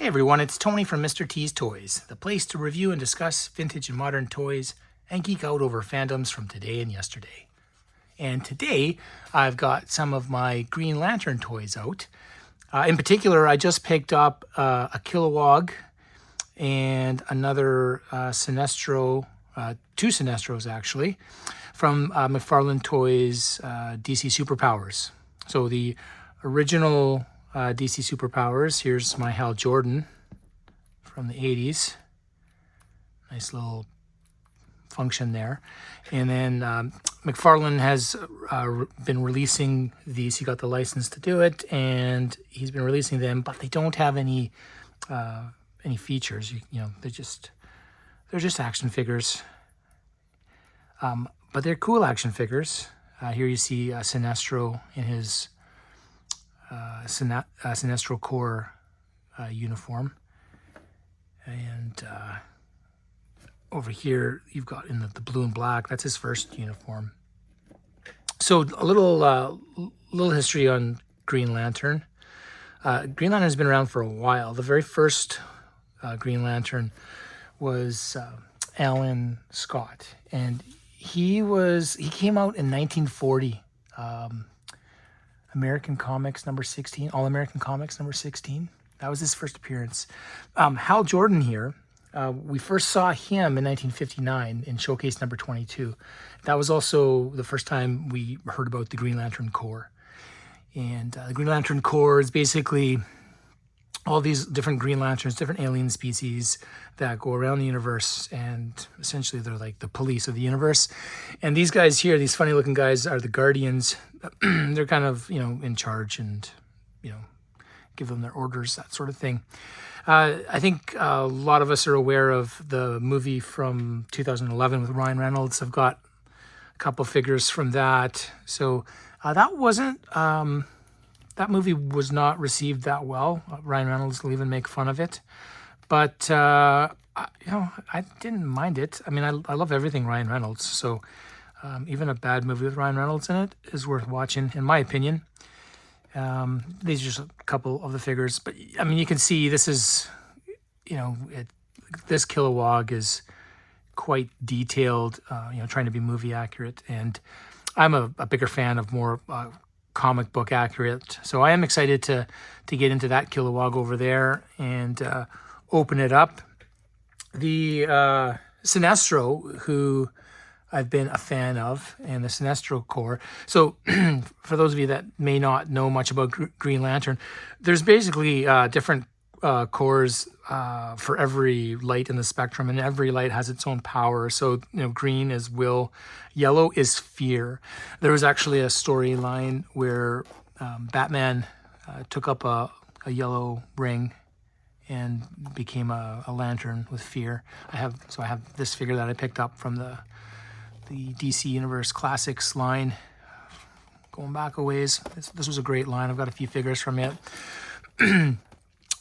Hey everyone, it's Tony from Mr. T's Toys, the place to review and discuss vintage and modern toys and geek out over fandoms from today and yesterday. And today, I've got some of my Green Lantern toys out. In particular, I just picked up a Kilowog and another Sinestro, two Sinestros actually, from McFarlane Toys DC Superpowers. So the original DC Superpowers, here's my Hal Jordan from the 80s. Nice little function there. And then McFarlane has been releasing these. He got the license to do it, and he's been releasing them, but they don't have any features. You know, they're just action figures. But they're cool action figures. Here you see Sinestro in his Sinestro Corps uniform, and over here you've got in the blue and black. That's his first uniform. So a little history on Green Lantern. Green Lantern has been around for a while. The very first Green Lantern was Alan Scott, and he came out in 1940. American Comics number 16, All American Comics number 16. That was his first appearance. Hal Jordan here, we first saw him in 1959 in Showcase number 22. That was also the first time we heard about the Green Lantern Corps. And the Green Lantern Corps is basically all these different Green Lanterns, different alien species that go around the universe, and essentially they're like the police of the universe. And these guys here, these funny looking guys, are the Guardians. They're kind of, in charge and, give them their orders, that sort of thing. I think a lot of us are aware of the movie from 2011 with Ryan Reynolds. I've got a couple figures from that. So that wasn't... that movie was not received that well. Ryan Reynolds will even make fun of it. But, I didn't mind it. I mean, I love everything Ryan Reynolds. So even a bad movie with Ryan Reynolds in it is worth watching, in my opinion. These are just a couple of the figures. But, I mean, you can see this is, this Kilowog is quite detailed, trying to be movie accurate. And I'm a bigger fan of more... comic book accurate. So I am excited to get into that Kilowog over there and open it up. The Sinestro, who I've been a fan of, and the Sinestro Corps. So for those of you that may not know much about Green Lantern, there's basically different cores for every light in the spectrum, and every light has its own power. So, green is will, yellow is fear. There was actually a storyline where Batman took up a yellow ring and became a lantern with fear. I have this figure that I picked up from the DC Universe Classics line, going back a ways. This was a great line. I've got a few figures from it.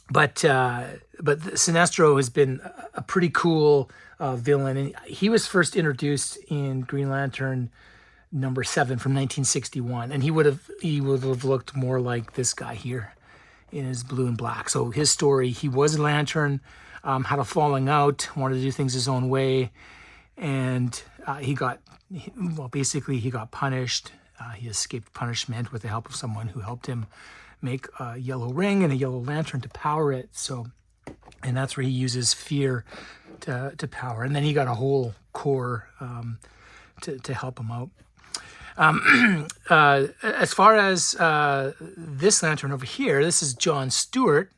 But Sinestro has been a pretty cool villain, and he was first introduced in Green Lantern number 7 from 1961, and he would have looked more like this guy here in his blue and black. So his story: he was a Lantern, had a falling out, wanted to do things his own way, and he got punished. He escaped punishment with the help of someone who helped him make a yellow ring and a yellow lantern to power it. So, and that's where he uses fear to power. And then he got a whole core to help him out. As far as this lantern over here, this is John Stewart,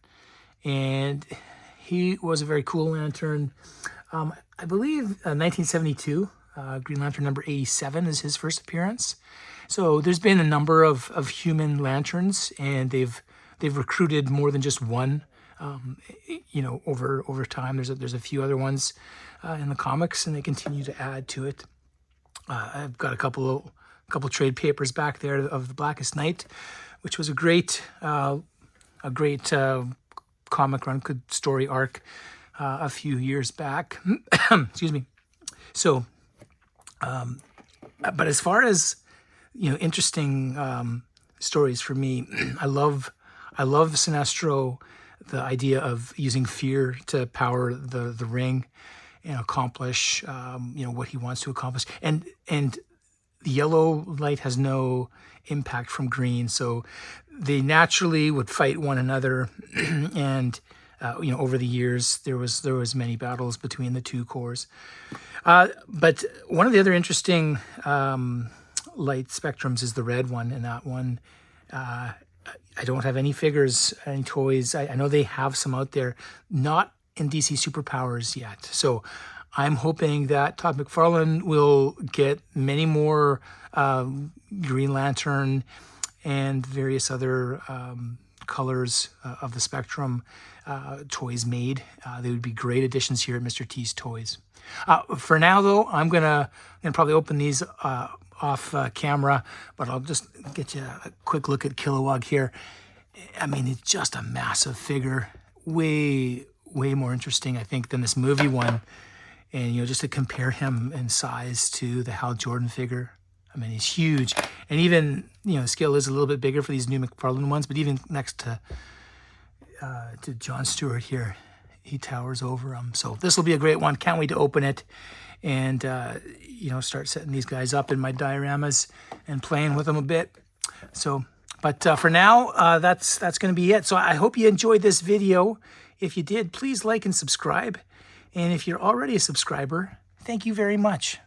and he was a very cool lantern. I believe 1972, Green Lantern number 87 is his first appearance. So there's been a number of human lanterns, and they've recruited more than just one. Over time, there's a few other ones in the comics, and they continue to add to it. I've got a couple trade papers back there of the Blackest Night, which was a great comic run, good story arc a few years back. Excuse me. So, but as far as interesting stories for me, I love Sinestro the idea of using fear to power the ring and accomplish what he wants to accomplish. And the yellow light has no impact from green, so they naturally would fight one another. And over the years, there was many battles between the two corps. But one of the other interesting light spectrums is the red one, and that one, I don't have any figures, any toys. I know they have some out there, not in DC Superpowers yet. So I'm hoping that Todd McFarlane will get many more Green Lantern and various other colors of the spectrum toys made. They would be great additions here at Mr. T's Toys. For now, though, I'm gonna probably open these off camera, but I'll just get you a quick look at Kilowog here. I mean, it's just a massive figure, way more interesting, I think, than this movie one. And just to compare him in size to the Hal Jordan figure, I mean, he's huge. And even the scale is a little bit bigger for these new McFarlane ones, but even next to John Stewart here, he towers over him. So this will be a great one. Can't wait to open it and start setting these guys up in my dioramas and playing with them a bit. So, but for now, that's going to be it. So I hope you enjoyed this video. If you did, please like and subscribe. And if you're already a subscriber, thank you very much.